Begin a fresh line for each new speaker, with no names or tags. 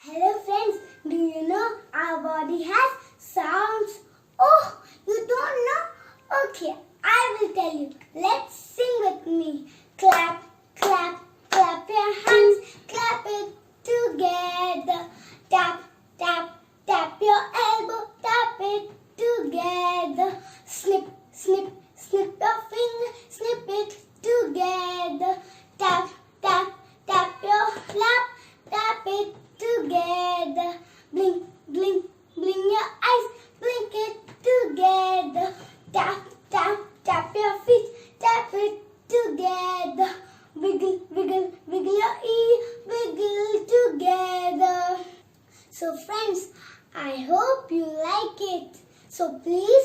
Hello friends, do you know our body has sounds? Oh, you don't know? Okay, I will tell you. Let's sing with me. Clap, clap, clap your hands. Clap it together. Tap, tap, tap your elbow. Tap it together. Snip, snip, snip your finger. Snip it together. Tap, tap, tap your lap. Tap it together. Blink, blink, blink your eyes. Blink it together. Tap, tap, tap your feet. Tap it together. Wiggle, wiggle, wiggle your ear. Wiggle together. So friends, I hope you like it. So please